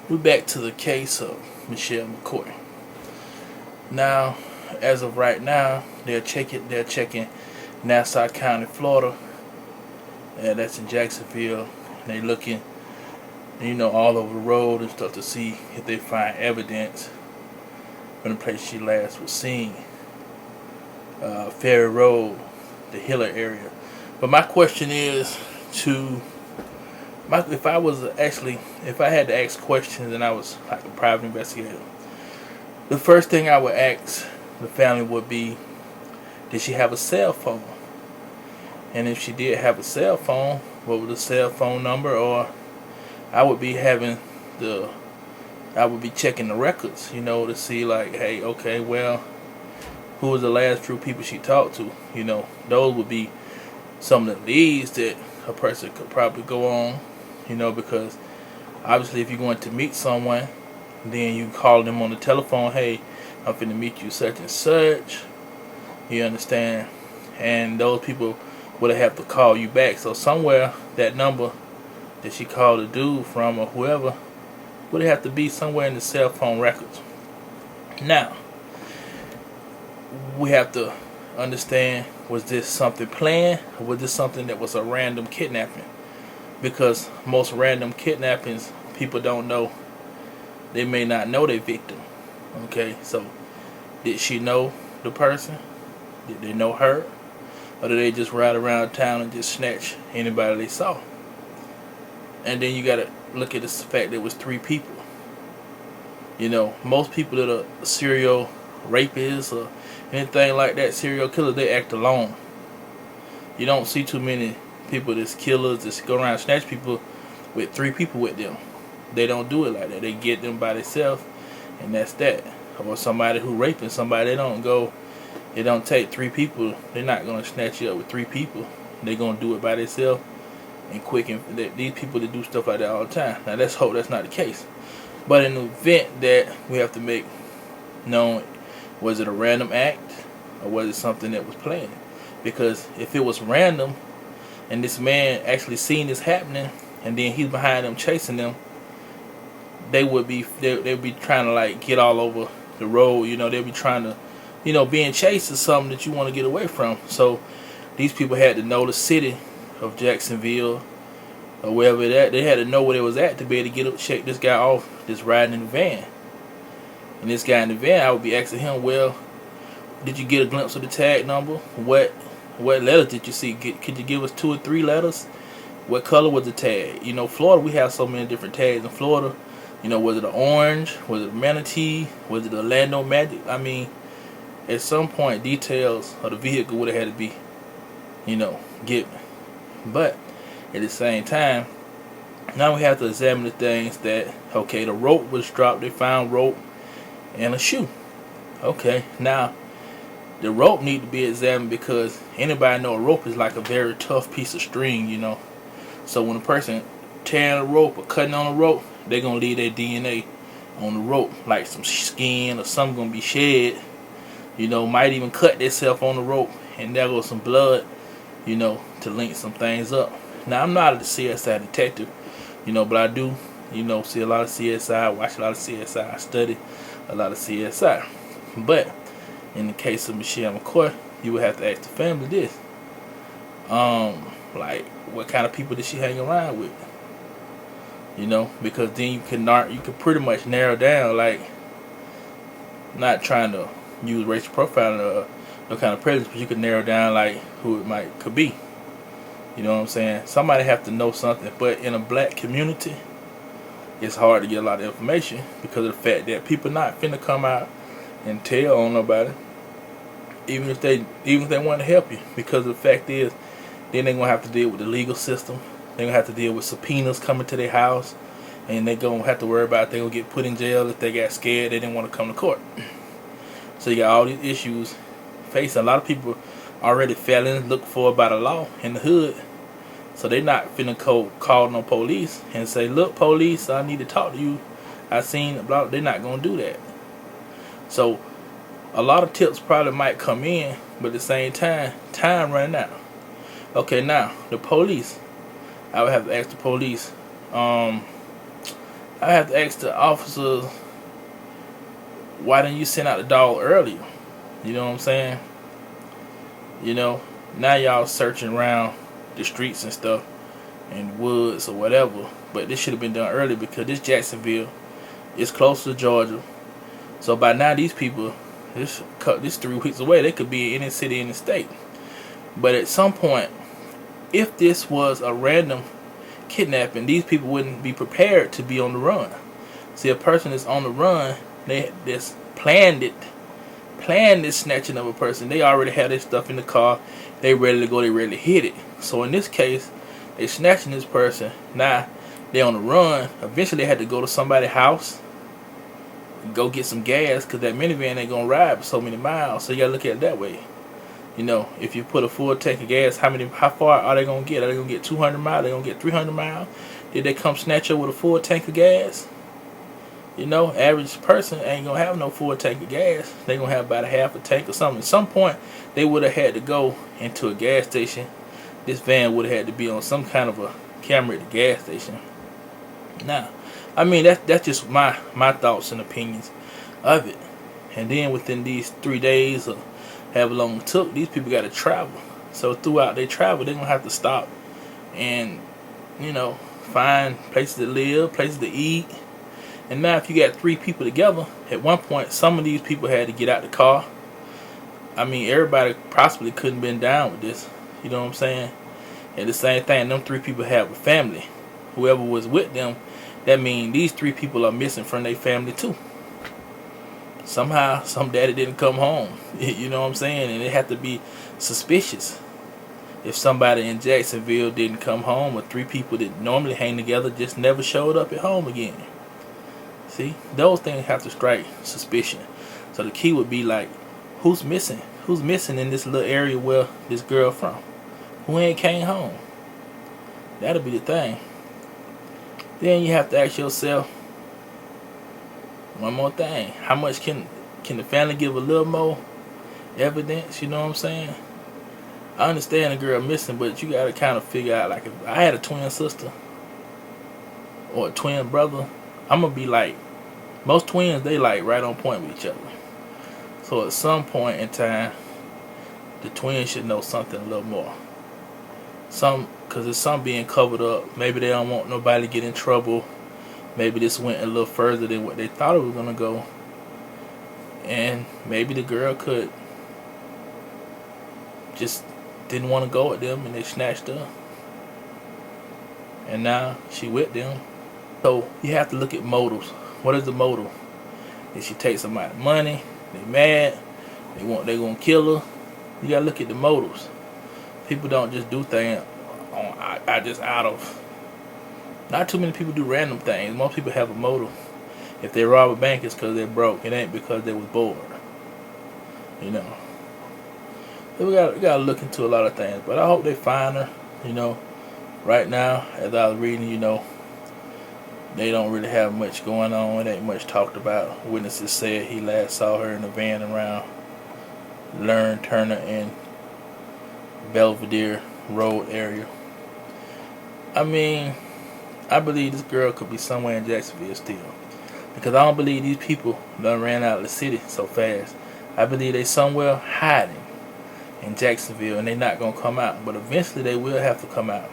We're back to the case of Michelle McCoy. Now, as of right now, they're checking Nassau County, Florida, and that's in Jacksonville. They're looking, all over the road and stuff to see if they find evidence from the place she last was seen, Ferry Road, the Hiller area. But my question is if I had to ask questions and I was like a private investigator, the first thing I would ask the family would be, did she have a cell phone? And if she did have a cell phone, what was the cell phone number? Or I would be checking the records, to see like, hey, okay, well, who was the last few people she talked to? Those would be some of the leads that a person could probably go on, because obviously if you're going to meet someone, then you call them on the telephone, hey, I'm finna meet you such and such, you understand? And those people would have to call you back. So somewhere that number that she called the dude from or whoever would have to be somewhere in the cell phone records. Now, we have to understand, was this something planned or was this something that was a random kidnapping? Because most random kidnappings, people don't know. They may not know their victim. Okay, so did she know the person? Did they know her? Or did they just ride around town and just snatch anybody they saw? And then you gotta look at the fact that it was 3 people. Most people that are serial rapists or anything like that, serial killers, they act alone. You don't see too many people that's killers that go around and snatch people with 3 people with them. They don't do it like that. They get them by themselves, and that's that. Or somebody who raping somebody, they don't take 3 people. They're not gonna snatch you up with 3 people. They're gonna do it by themselves and quick. And these people that do stuff like that all the time. Now let's hope that's not the case. But in the event that we have to make known, was it a random act or was it something that was planned? Because if it was random and this man actually seen this happening and then he's behind them chasing them, they'd be trying to like get all over the road. They'd be trying to, being chased is something that you want to get away from. So these people had to know the city of Jacksonville or wherever they had to know where they was at to be able to check this guy off that's riding in the van. And this guy in the van, I would be asking him, well, did you get a glimpse of the tag number? What letters did you see? Could you give us 2 or 3 letters? What color was the tag? Florida, we have so many different tags in Florida. Was it an orange? Was it a manatee? Was it a Orlando Magic? I mean, at some point, details of the vehicle would have had to be, given. But at the same time, now we have to examine the things that, okay, the rope was dropped. They found rope and a shoe. Okay, now the rope need to be examined because anybody know a rope is like a very tough piece of string, So when a person tearing a rope or cutting on a rope, they're gonna leave their DNA on the rope, like some skin or something gonna be shed. Might even cut themselves on the rope, and there goes some blood, to link some things up. Now I'm not a CSI detective, but I do, see a lot of CSI, watch a lot of CSI, study a lot of CSI. But in the case of Michelle McCoy, you would have to ask the family this. Like, what kind of people did she hang around with? Because then you can pretty much narrow down, like, not trying to use racial profiling or no kind of prejudice, but you can narrow down like who it could be. You know what I'm saying? Somebody have to know something, but in a black community, it's hard to get a lot of information because of the fact that people not finna come out and tell on nobody, even if they want to help you, because the fact is, then they're gonna have to deal with the legal system. They're gonna have to deal with subpoenas coming to their house, and they're gonna have to worry about they're gonna get put in jail if they got scared they didn't want to come to court. So you got all these issues facing. A lot of people already felons looked for by the law in the hood, so they're not finna call no police and say, look, police, I need to talk to you, I seen blah. They're not gonna do that. So a lot of tips probably might come in, but at the same time running out. Okay, now the police, I would have to ask the police, I have to ask the officers, why didn't you send out the dog earlier? You know what I'm saying? You know, now y'all searching around the streets and stuff, and woods or whatever. But this should have been done earlier, because this Jacksonville is close to Georgia. So by now these people, this 3 weeks away, they could be in any city in the state. But at some point, if this was a random kidnapping, these people wouldn't be prepared to be on the run. See, a person that's on the run, they just planned this snatching of a person. They already had their stuff in the car. They ready to go. They ready to hit it. So in this case, they snatching this person. Now they on the run. Eventually, they had to go to somebody's house, go get some gas, because that minivan ain't gonna ride so many miles. So you gotta look at it that way. You know, if you put a full tank of gas, how far are they gonna get? Are they gonna get 200 miles? Are they gonna get 300 miles? Did they come snatch up with a full tank of gas? You know, average person ain't gonna have no full tank of gas. They gonna have about a half a tank or something. At some point, they would have had to go into a gas station. This van would have had to be on some kind of a camera at the gas station. Now, I mean, that's just my thoughts and opinions of it. And then within these 3 days or however long it took, these people got to travel. So throughout their travel, they're gonna have to stop and, you know, find places to live, places to eat. And now if you got 3 people together, at one point some of these people had to get out the car. I mean, everybody possibly couldn't been down with this. You know what I'm saying? And the same thing, them 3 people have a family. Whoever was with them, that means these 3 people are missing from their family too. Somehow, some daddy didn't come home. You know what I'm saying? And it had to be suspicious if somebody in Jacksonville didn't come home, or 3 people that normally hang together just never showed up at home again. See, those things have to strike suspicion. So the key would be like, who's missing? Who's missing in this little area where this girl from? Who ain't came home? That'll be the thing. Then you have to ask yourself one more thing. How much can the family give a little more evidence? You know what I'm saying? I understand the girl missing, but you gotta kind of figure out, like, if I had a twin sister or a twin brother, I'm gonna be like, most twins, they like right on point with each other. So at some point in time, the twins should know something a little more. Because there's some being covered up. Maybe they don't want nobody to get in trouble. Maybe this went a little further than what they thought it was gonna go. And maybe the girl could just didn't want to go with them, and they snatched her. And now she with them. So you have to look at motives. What is the motive? Did she take somebody's money? They mad? They gonna kill her? You gotta look at the motives. People don't just do things just out of. Not too many people do random things. Most people have a motive. If they rob a bank, it's because they're broke. It ain't because they was bored. You know. So we gotta look into a lot of things. But I hope they find her. You know. Right now, as I was reading, you know, they don't really have much going on. It ain't much talked about. Witnesses said he last saw her in a van around Learn, Turner, and Belvedere Road area. I mean, I believe this girl could be somewhere in Jacksonville still, because I don't believe these people done ran out of the city so fast. I believe they somewhere hiding in Jacksonville, and they not gonna come out. But eventually they will have to come out.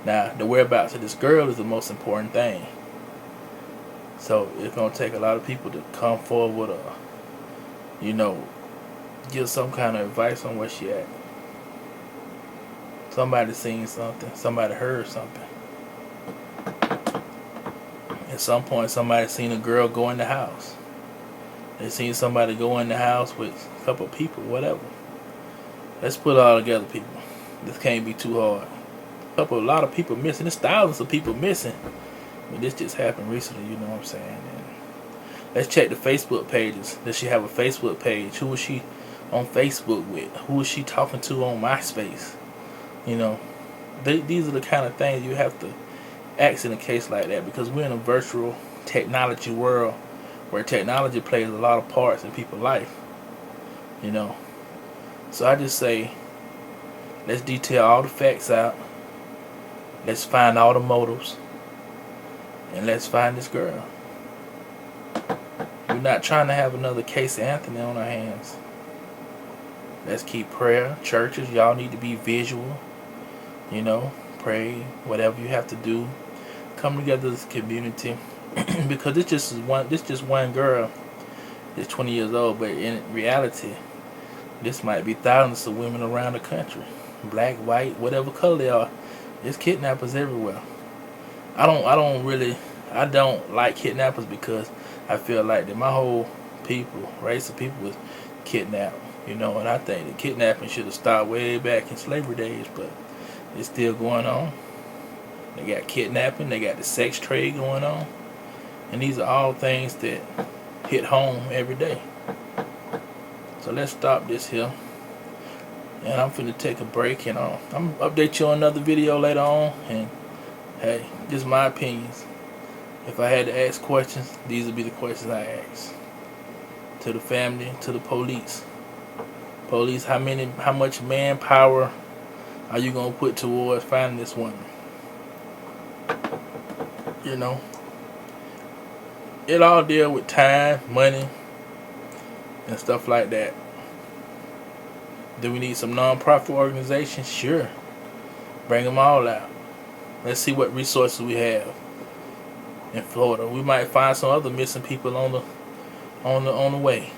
Now, the whereabouts of this girl is the most important thing. So it's gonna take a lot of people to come forward or, you know, give some kind of advice on where she at. Somebody seen something. Somebody heard something. At some point, somebody seen a girl go in the house. They seen somebody go in the house with a couple of people, whatever. Let's put it all together, people. This can't be too hard. A lot of people missing. There's thousands of people missing. But this just happened recently, you know what I'm saying? And let's check the Facebook pages. Does she have a Facebook page? Who is she on Facebook with? Who is she talking to on MySpace? You know, these are the kind of things you have to ask in a case like that, because we're in a virtual technology world where technology plays a lot of parts in people's life. You know, so I just say, let's detail all the facts out. Let's find all the motives. and let's find this girl. We're not trying to have another Casey Anthony on our hands. Let's keep prayer. Churches, y'all need to be visual. You know, pray, whatever you have to do. Come together as a community. Because this just one girl that's 20 years old, but in reality, this might be thousands of women around the country. Black, white, whatever color they are. There's kidnappers everywhere. I don't like kidnappers because I feel like that my whole race of people was kidnapped, you know, and I think that kidnapping should have stopped way back in slavery days, but it's still going on. They got kidnapping, they got the sex trade going on, and these are all things that hit home every day. So let's stop this here, and I'm finna take a break, and I'm gonna update you on another video later on. And hey, just my opinions. If I had to ask questions, these would be the questions I ask. To the family, to the police. Police, how much manpower are you gonna put towards finding this woman? You know, it all deal with time, money, and stuff like that. Do we need some non-profit organizations? Sure. Bring them all out. Let's see what resources we have in Florida. We might find some other missing people on the way.